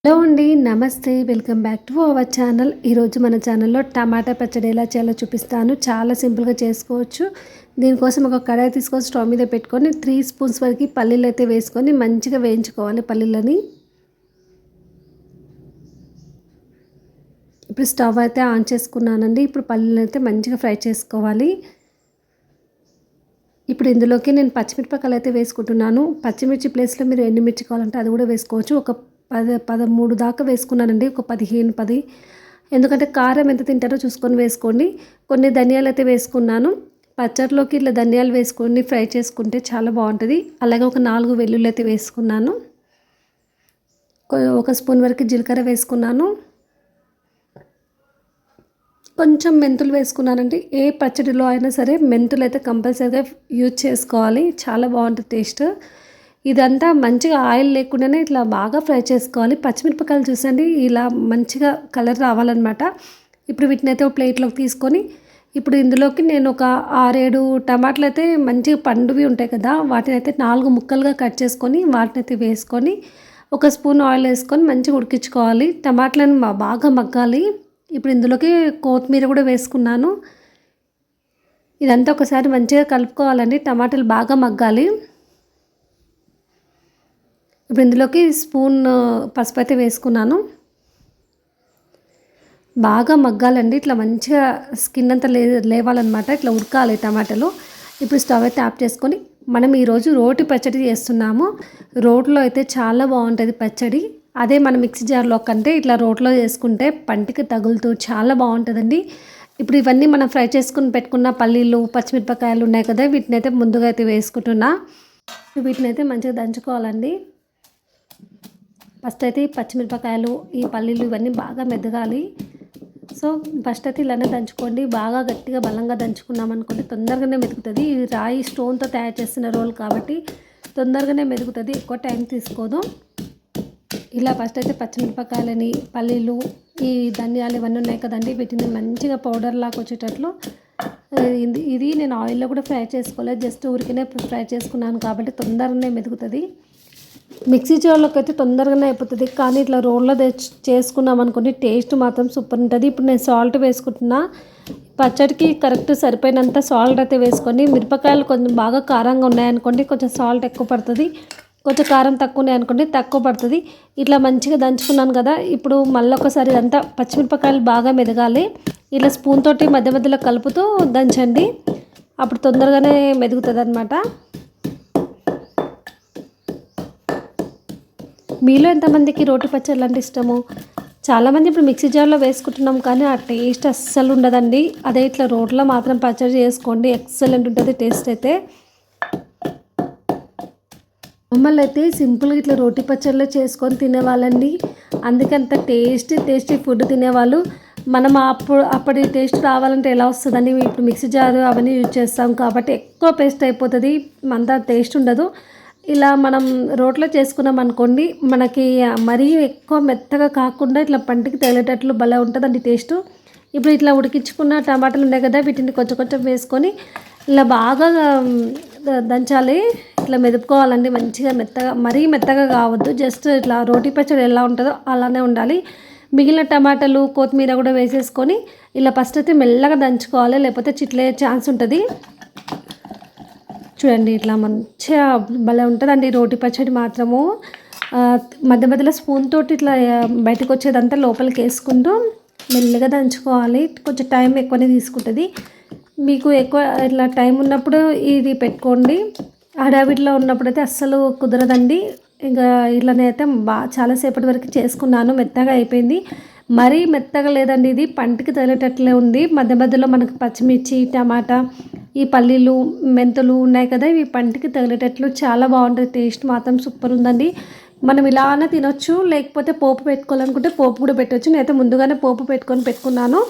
Hello అండి, నమస్తే. Welcome back to our channel. ఈరోజు మన ఛానల్లో టమాటా పచ్చడి ఎలా చేయాలో చూపిస్తాను. చాలా సింపుల్గా చేసుకోవచ్చు. దీనికోసం ఒక కడాయి తీసుకొని స్టవ్ మీద పెట్టుకొని 3 స్పూన్స్ వరకు పల్లీలు అయితే వేసుకొని మంచిగా వేయించుకోవాలి పల్లీలని. ఇప్పుడు స్టవ్ అయితే ఆన్ చేసుకున్నానండి. ఇప్పుడు పల్లీలు అయితే మంచిగా ఫ్రై చేసుకోవాలి. ఇప్పుడు ఇందులోకి నేను పచ్చిమిరపకాయలు అయితే వేసుకుంటున్నాను. పచ్చిమిర్చి ప్లేస్లో మీరు ఎండుమిర్చి కావాలంటే అది కూడా వేసుకోవచ్చు. ఒక 13 దాకా వేసుకున్నానండి. ఒక 15 ఎందుకంటే కారం ఎంత తింటారో చూసుకొని వేసుకోండి. కొన్ని ధనియాలు అయితే వేసుకున్నాను. పచ్చడిలోకి ఇట్లా ధనియాలు వేసుకొని ఫ్రై చేసుకుంటే చాలా బాగుంటుంది. అలాగే ఒక 4 వెల్లుల్లి అయితే వేసుకున్నాను. ఒక స్పూన్ వరకు జీలకర్ర వేసుకున్నాను. కొంచెం మెంతులు వేసుకున్నానండి. ఏ పచ్చడిలో అయినా సరే మెంతులు అయితే కంపల్సరీగా యూజ్ చేసుకోవాలి. చాలా బాగుంటుంది టేస్ట్. ఇదంతా మంచిగా ఆయిల్ లేకుండానే ఇట్లా బాగా ఫ్రై చేసుకోవాలి. పచ్చిమిరపకాయలు చూసండి ఇలా మంచిగా కలర్ రావాలన్నమాట. ఇప్పుడు వీటిని అయితే ఒక ప్లేట్లోకి తీసుకొని ఇప్పుడు ఇందులోకి నేను ఒక 6-7 టమాటాలు అయితే మంచిగా పండువి ఉంటాయి కదా, వాటిని అయితే 4 ముక్కలుగా కట్ చేసుకొని వాటిని అయితే వేసుకొని ఒక స్పూన్ ఆయిల్ వేసుకొని మంచిగా ఉడికించుకోవాలి. టమాటాలను బాగా మగ్గాలి. ఇప్పుడు ఇందులోకి కొత్తిమీర కూడా వేసుకున్నాను. ఇదంతా ఒకసారి మంచిగా కలుపుకోవాలండి. టమాటాలు బాగా మగ్గాలి. ఇప్పుడు ఇందులోకి స్పూన్ పసుపు అయితే వేసుకున్నాను. బాగా మగ్గాలండి. ఇట్లా మంచిగా స్కిన్ అంతా లేవాలన్నమాట. ఇట్లా ఉడకాలి టమాటాలు. ఇప్పుడు స్టవ్ అయితే ఆఫ్ చేసుకొని మనం ఈరోజు రోటి పచ్చడి చేస్తున్నాము. రోట్లో అయితే చాలా బాగుంటుంది పచ్చడి. అదే మనం మిక్సీ జార్లో కంటే ఇట్లా రోట్లో చేసుకుంటే పంటికి తగులుతూ చాలా బాగుంటుందండి. ఇప్పుడు ఇవన్నీ మనం ఫ్రై చేసుకుని పెట్టుకున్న పల్లీలు పచ్చిమిరపకాయలు ఉన్నాయి కదా, వీటిని అయితే ముందుగా అయితే వేసుకుంటున్నా. వీటిని అయితే మంచిగా దంచుకోవాలండి. ఫస్ట్ అయితే ఈ పచ్చిమిరపకాయలు ఈ పల్లీలు ఇవన్నీ బాగా మెదగాలి. సో ఫస్ట్ అయితే ఇలానే దంచుకోండి. బాగా గట్టిగా బలంగా దంచుకున్నాం అనుకోండి తొందరగానే మెదుగుతుంది. ఇది రాయి స్టోన్తో తయారు చేసిన రోల్ కాబట్టి తొందరగానే మెదుగుతుంది, ఎక్కువ టైం తీసుకోదు. ఇలా ఫస్ట్ అయితే పచ్చిమిరపకాయలని పల్లీలు ఈ ధనియాలు ఇవన్నీ ఉన్నాయి కదండి, వీటిని మంచిగా పౌడర్ లాగా వచ్చేటట్లు ఇది నేను ఆయిల్లో కూడా ఫ్రై చేసుకోలేదు, జస్ట్ ఊరికనే ఫ్రై చేసుకున్నాను కాబట్టి తొందరగానే మెదుగుతుంది. మిక్సీ జార్లోకి అయితే తొందరగానే అయిపోతుంది, కానీ ఇట్లా రోల్లో చేసుకున్నాం అనుకోండి టేస్ట్ మాత్రం సూపర్ ఉంటుంది. ఇప్పుడు నేను సాల్ట్ వేసుకుంటున్నా. పచ్చడికి కరెక్ట్ సరిపోయినంత సాల్ట్ అయితే వేసుకొని, మిరపకాయలు కొంచెం బాగా కారంగా ఉన్నాయనుకోండి కొంచెం సాల్ట్ ఎక్కువ పడుతుంది, కొంచెం కారం తక్కువ ఉన్నాయనుకోండి తక్కువ పడుతుంది. ఇట్లా మంచిగా దంచుకున్నాను కదా. ఇప్పుడు మళ్ళీ ఒకసారి ఇదంతా పచ్చిమిరపకాయలు బాగా మెదగాలి. ఇట్లా స్పూన్ తోటి మధ్య మధ్యలో కలుపుతూ దంచండి, అప్పుడు తొందరగానే మెదుగుతుంది అనమాట. మీలో ఎంతమందికి రోటి పచ్చళ్ళు అంటే ఇష్టము? చాలామంది ఇప్పుడు మిక్సీ జార్లో వేసుకుంటున్నాం కానీ ఆ టేస్ట్ అస్సలు ఉండదండి. అదే ఇట్లా రోట్లో మాత్రం పచ్చడి చేసుకోండి, ఎక్సలెంట్ ఉంటుంది టేస్ట్ అయితే. మమ్మల్ని అయితే సింపుల్గా ఇట్లా రోటి పచ్చళ్ళు చేసుకొని తినేవాళ్ళండి. అందుకే అంత టేస్టీ ఫుడ్ తినేవాళ్ళు. మనం అప్పటి టేస్ట్ రావాలంటే ఎలా వస్తుందండి? ఇప్పుడు మిక్సీ జారు అవన్నీ యూజ్ చేస్తాం కాబట్టి ఎక్కువ పేస్ట్ అయిపోతుంది, అంత టేస్ట్ ఉండదు. ఇలా మనం రోట్లో చేసుకున్నాం అనుకోండి మనకి మరీ ఎక్కువ మెత్తగా కాకుండా ఇట్లా పంటికి తగిలేటట్లు భలే ఉంటుందండి టేస్ట్. ఇప్పుడు ఇట్లా ఉడికించుకున్న టమాటాలు ఉన్నాయి కదా, వీటిని కొంచెం కొంచెం వేసుకొని ఇలా బాగా దంచాలి. ఇట్లా మెదుపుకోవాలండి మంచిగా, మెత్తగా మరీ మెత్తగా కావద్దు, జస్ట్ ఇట్లా రోటి పచ్చడి ఎలా ఉంటుందో అలానే ఉండాలి. మిగిలిన టమాటాలు కొత్తిమీర కూడా వేసేసుకొని ఇలా ఫస్ట్ అయితే మెల్లగా దంచుకోవాలి, లేకపోతే చిట్లే ఛాన్స్ ఉంటుంది. చూడండి ఇట్లా మంచిగా భలే ఉంటుందండి రోటి పచ్చడి మాత్రము. మధ్య మధ్యలో స్పూన్ తోటి ఇట్లా బయటకు వచ్చేదంతా లోపలికి వేసుకుంటూ మెల్లగా దంచుకోవాలి. కొంచెం టైం ఎక్కువనే తీసుకుంటుంది. మీకు ఎక్కువ ఇట్లా టైం ఉన్నప్పుడు ఇది పెట్టుకోండి, హడావిడిలో ఉన్నప్పుడు అయితే అస్సలు కుదరదండి. ఇంకా ఇట్లానే అయితే చాలాసేపటి వరకు చేసుకున్నాను, మెత్తగా అయిపోయింది. మరీ మెత్తగా లేదండి, ఇది పంటికి తగిలేటట్లే ఉంది. మధ్య మధ్యలో మనకు పచ్చిమిర్చి టమాటా ఈ పల్లీలు మెంతులు ఉన్నాయి కదా, ఇవి పంటికి తగిలేటట్లు చాలా బాగుంటుంది. టేస్ట్ మాత్రం సూపర్ ఉందండి. మనం ఇలానే తినొచ్చు, లేకపోతే పోపు పెట్టుకోవాలనుకుంటే పోపు కూడా పెట్టవచ్చు. నేనైతే ముందుగానే పోపు పెట్టుకున్నాను.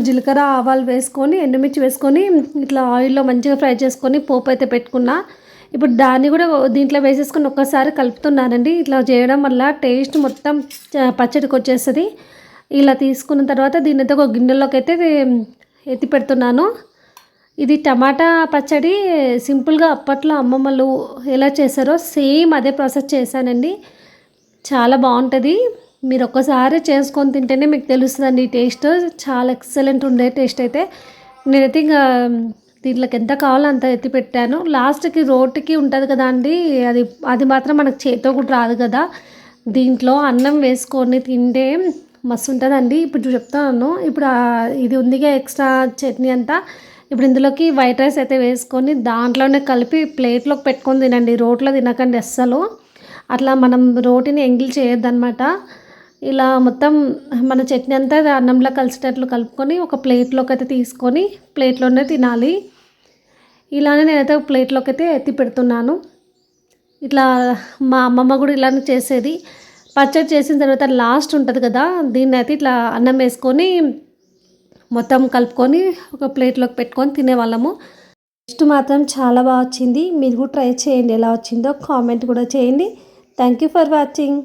జీలకర్ర ఆవాలు వేసుకొని ఎండుమిర్చి వేసుకొని ఇట్లా ఆయిల్లో మంచిగా ఫ్రై చేసుకొని పోపు అయితే పెట్టుకున్నా. ఇప్పుడు దాన్ని కూడా దీంట్లో వేసేసుకొని ఒక్కసారి కలుపుతున్నానండి. ఇట్లా చేయడం వల్ల టేస్ట్ మొత్తం పచ్చడికి వచ్చేస్తుంది. ఇలా తీసుకున్న తర్వాత దీన్ని అయితే ఒక గిన్నెలోకి అయితే ఎత్తి పెడుతున్నాను. ఇది టమాటా పచ్చడి సింపుల్గా అప్పట్లో అమ్మమ్మలు ఎలా చేశారో సేమ్ అదే ప్రాసెస్ చేశానండి, చాలా బాగుంటుంది. మీరు ఒక్కసారి చేసుకొని తింటేనే మీకు తెలుస్తుందండి ఈ టేస్ట్. చాలా ఎక్సలెంట్ ఉండే టేస్ట్ అయితే. నేనైతే ఇంకా దీంట్లోకి ఎంత కావాలో అంత ఎత్తి పెట్టాను. లాస్ట్‌కి రోటికి ఉంటుంది కదా అండి, అది అది మాత్రం మనకు చేత్తో కూడా రాదు కదా. దీంట్లో అన్నం వేసుకొని తింటే మస్తు ఉంటుందండి. ఇప్పుడు చెప్తాను. ఇప్పుడు ఇది ఉందిగా ఎక్స్ట్రా చట్నీ అంతా, ఇప్పుడు ఇందులోకి వైట్ రైస్ అయితే వేసుకొని దాంట్లోనే కలిపి ప్లేట్లోకి పెట్టుకొని తినండి. రోట్లో తినకండి అస్సలు. అట్లా మనం రోటిని ఎంగిల్ చేయొద్దనమాట. ఇలా మొత్తం మన చట్నీ అంతా అన్నంలో కలిసేటట్లు కలుపుకొని ఒక ప్లేట్లోకి అయితే తీసుకొని ప్లేట్లోనే తినాలి. ఇలానే నేనైతే ఒక ప్లేట్లోకి అయితే ఎత్తి పెడుతున్నాను. ఇట్లా మా అమ్మమ్మ కూడా ఇలానే చేసేది. పచ్చడి చేసిన తర్వాత లాస్ట్ ఉంటుంది కదా, దీన్ని అయితే ఇట్లా అన్నం వేసుకొని మొత్తం కలుపుకొని ఒక ప్లేట్లోకి పెట్టుకొని తినేవాళ్ళము. టేస్ట్ మాత్రం చాలా బాగా వచ్చింది. మీరు కూడా ట్రై చేయండి. ఎలా వచ్చిందో కామెంట్ కూడా చేయండి. Thank you for watching.